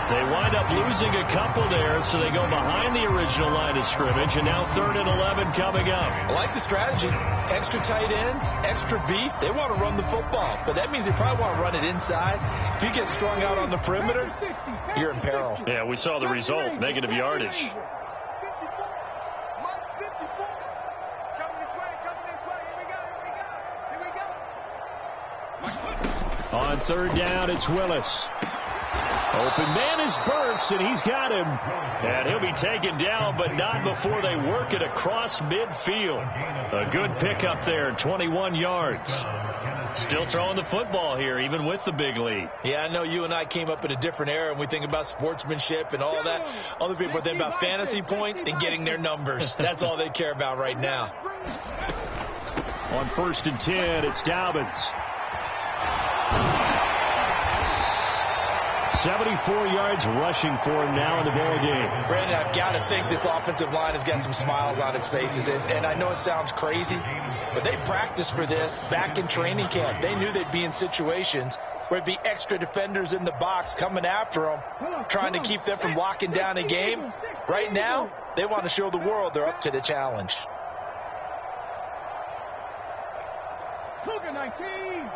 They wind up losing a couple there, so they go behind the original line of scrimmage, and now 3rd and 11 coming up. I like the strategy. Extra tight ends, extra beef. They want to run the football, but that means they probably want to run it inside. If you get strung out on the perimeter, you're in peril. Yeah, we saw the result, negative yardage. On 3rd down, it's Willis. Open man is Burks, and he's got him. And he'll be taken down, but not before they work it across midfield. A good pickup there, 21 yards. Still throwing the football here, even with the big lead. Yeah, I know you and I came up in a different era, and we think about sportsmanship and all that. Other people think about fantasy points and getting their numbers. That's all they care about right now. On 1st and 10, it's Dobbins. 74 yards rushing for him now in the ball game. Brandon, I've got to think this offensive line has got some smiles on its faces. And I know it sounds crazy, but they practiced for this back in training camp. They knew they'd be in situations where it'd be extra defenders in the box coming after them, trying to keep them from locking down a game. Right now, they want to show the world they're up to the challenge. Cougar 19.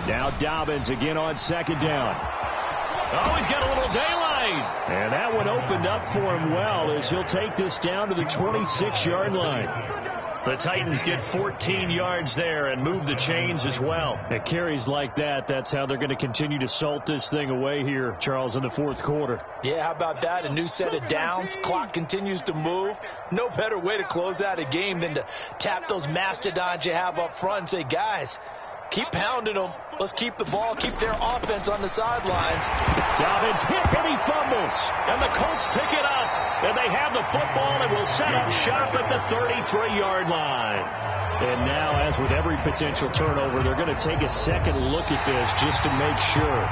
Now Dobbins again on second down. Oh, he's got a little daylight. And that one opened up for him well as he'll take this down to the 26-yard line. The Titans get 14 yards there and move the chains as well. At carries like that, that's how they're going to continue to salt this thing away here, Charles, in the 4th quarter. Yeah, how about that? A new set of downs. Clock continues to move. No better way to close out a game than to tap those mastodons you have up front and say, guys, keep pounding them. Let's keep the ball, keep their offense on the sidelines. Dobbins hit and he fumbles. And the Colts pick it up. And they have the football and will set up shop at the 33-yard line. And now, as with every potential turnover, they're going to take a second look at this just to make sure.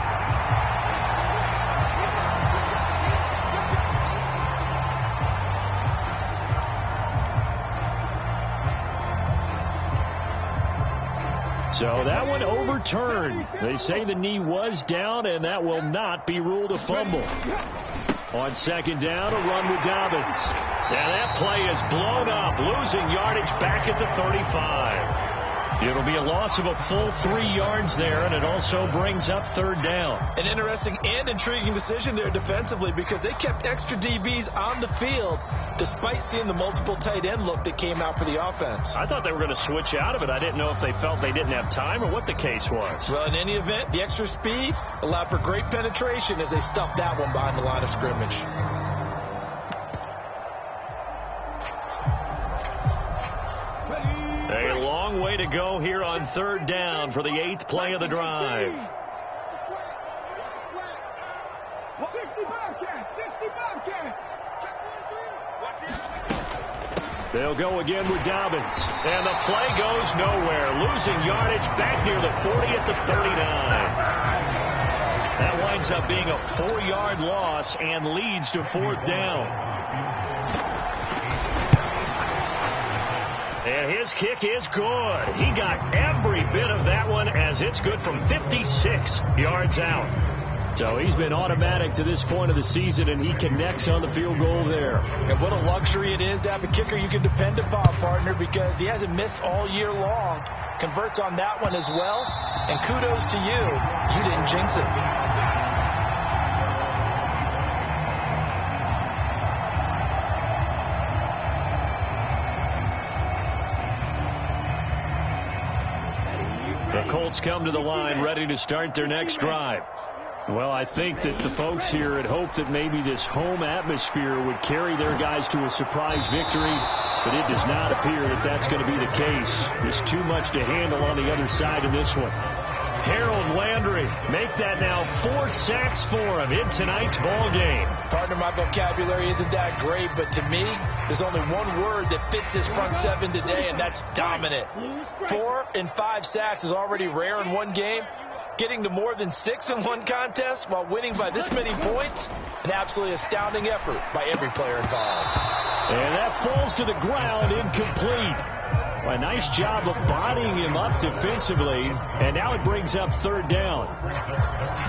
So that one overturned. They say the knee was down, and that will not be ruled a fumble. On second down, a run with Dobbins. And that play is blown up, losing yardage back at the 35. It'll be a loss of a full 3 yards there, and it also brings up third down. An interesting and intriguing decision there defensively, because they kept extra DBs on the field despite seeing the multiple tight end look that came out for the offense. I thought they were going to switch out of it. I didn't know if they felt they didn't have time or what the case was. Well, in any event, the extra speed allowed for great penetration as they stuffed that one behind the line of scrimmage. A long way to go here on third down for the 8th play of the drive. 60 Bobcats. They'll go again with Dobbins. And the play goes nowhere. Losing yardage back near the 40 at the 39. That winds up being a 4-yard loss and leads to fourth down. And his kick is good. He got every bit of that one as it's good from 56 yards out. So he's been automatic to this point of the season, and he connects on the field goal there. And what a luxury it is to have a kicker you can depend upon, partner, because he hasn't missed all year long. Converts on that one as well. And kudos to you. You didn't jinx it. The Colts come to the line ready to start their next drive. Well, I think that the folks here had hoped that maybe this home atmosphere would carry their guys to a surprise victory, but it does not appear that that's going to be the case. There's too much to handle on the other side of this one. Harold Landry, make that now 4 sacks for him in tonight's ball game. Partner, my vocabulary isn't that great, but to me, there's only one word that fits this front seven today, and that's dominant. 4 and 5 sacks is already rare in one game. Getting to more than 6 in one contest while winning by this many points, an absolutely astounding effort by every player involved. And that falls to the ground, incomplete. A nice job of bodying him up defensively, and now it brings up third down.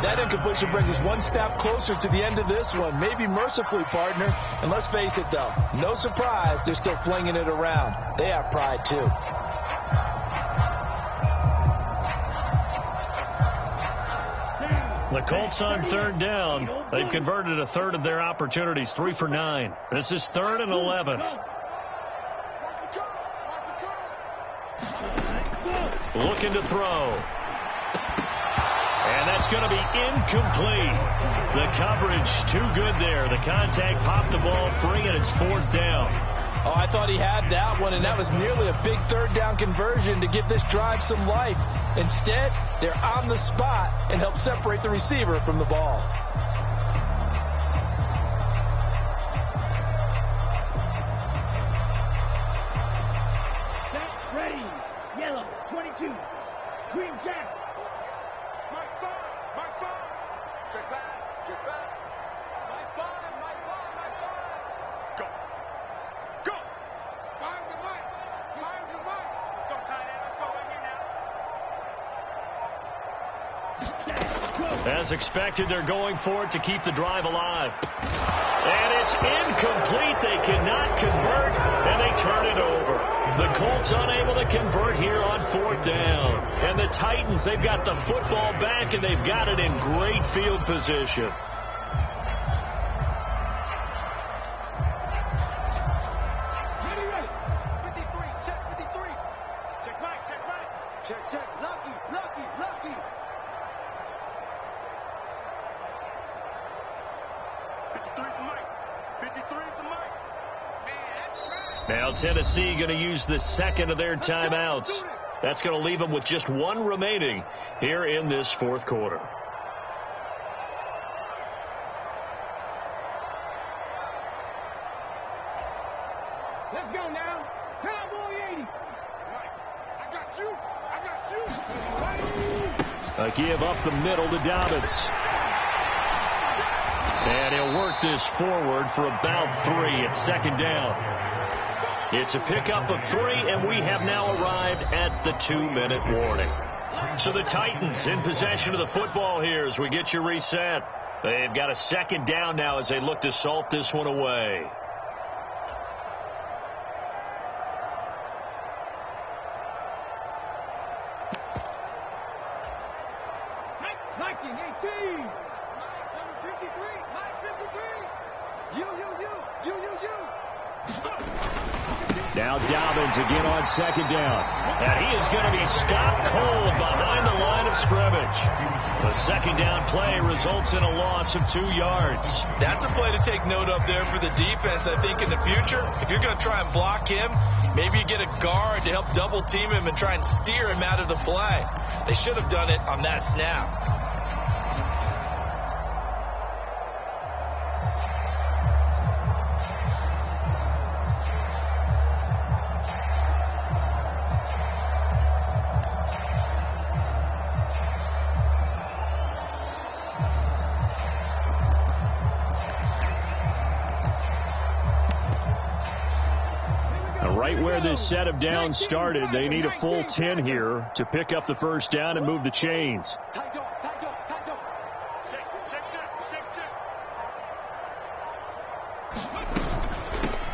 That incompletion brings us one step closer to the end of this one, maybe mercifully, partner. And let's face it, though, no surprise, they're still flinging it around. They have pride, too. The Colts on third down. They've converted a third of their opportunities, 3 for 9. This is 3rd and 11. Looking to throw. And that's going to be incomplete. The coverage too good there. The contact popped the ball free, and it's 4th down. Oh, I thought he had that one, and that was nearly a big third down conversion to give this drive some life. Instead, they're on the spot and help separate the receiver from the ball. Set, ready. Yellow, 22. Green Jack. Mike 5. Check pass. Mike 5. Go. Fire's the mic. Let's go, tight end. Let's go right here now. As expected, they're going for it to keep the drive alive. And it's incomplete. They cannot convert, and they turn it over. The Colts unable to convert here on 4th down. And the Titans, they've got the football back, and they've got it in great field position. Ready. 53. Check 53. Check right. Check. Lucky. 53 is the mic. Man, that's right. Now Tennessee going to use the second of their timeouts. That's going to leave them with just 1 remaining here in this 4th quarter. Let's go now. Cowboy 80. you. I got you. A give up the middle to Dobbins. And he'll work this forward for about 3 at second down. It's a pickup of 3, and we have now arrived at the 2-minute warning. So the Titans in possession of the football here as we get you reset. They've got a second down now as they look to salt this one away. Viking 18. Number 53. Mike 53. You. Now Dobbins again on second down. And he is going to be stopped cold behind the line of scrimmage. The second down play results in a loss of 2 yards. That's a play to take note of there for the defense. I think in the future, if you're going to try and block him, maybe you get a guard to help double team him and try and steer him out of the play. They should have done it on that snap. Right where this set of downs started, they need a full 10 here to pick up the first down and move the chains. Tight dog.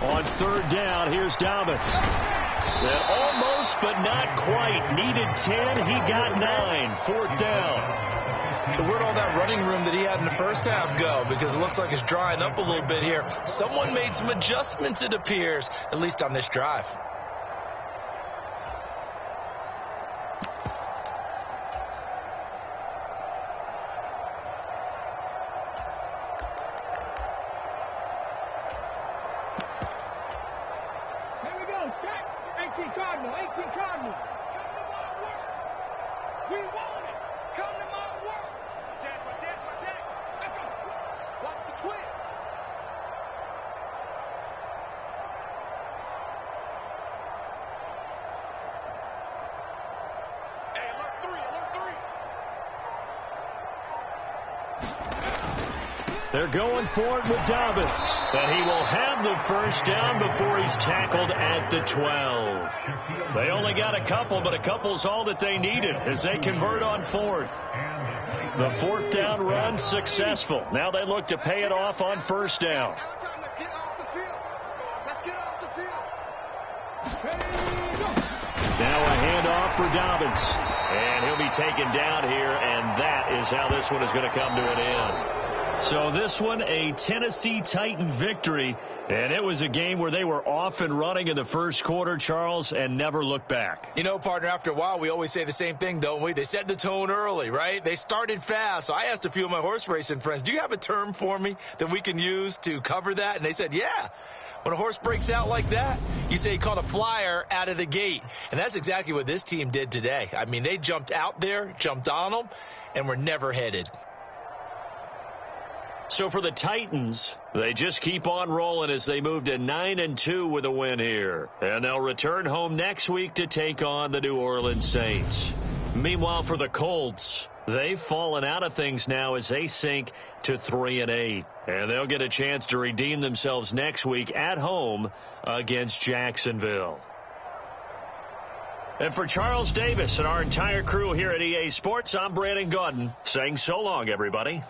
On third down, here's Dobbins. That almost but not quite. Needed 10, he got 9. Fourth down. So where'd all that running room that he had in the first half go? Because it looks like it's drying up a little bit here. Someone made some adjustments, it appears, at least on this drive. Here we go. Check. 18 Cardinal. Come to my work. We want it. Come to my work. Check. Watch the twist. Hey, alert 3. They're going for it with Dobbins. And he will have the first down before he's tackled at the 12. They only got a couple, but a couple's all that they needed as they convert on fourth. The fourth down run successful. Now they look to pay it off on first down. Let's get off the field. Now a handoff for Dobbins. And he'll be taken down here, and that is how this one is going to come to an end. So this one, a Tennessee Titan victory, and it was a game where they were off and running in the first quarter, Charles, and never looked back. You know, partner, after a while, we always say the same thing, don't we? They set the tone early, right? They started fast. So I asked a few of my horse racing friends, do you have a term for me that we can use to cover that? And they said, yeah. When a horse breaks out like that, you say he caught a flyer out of the gate. And that's exactly what this team did today. I mean, they jumped out there, jumped on them, and were never headed. So for the Titans, they just keep on rolling as they move to 9-2 with a win here. And they'll return home next week to take on the New Orleans Saints. Meanwhile, for the Colts, they've fallen out of things now as they sink to 3-8. And they'll get a chance to redeem themselves next week at home against Jacksonville. And for Charles Davis and our entire crew here at EA Sports, I'm Brandon Gaudin saying so long, everybody.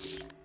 Ready?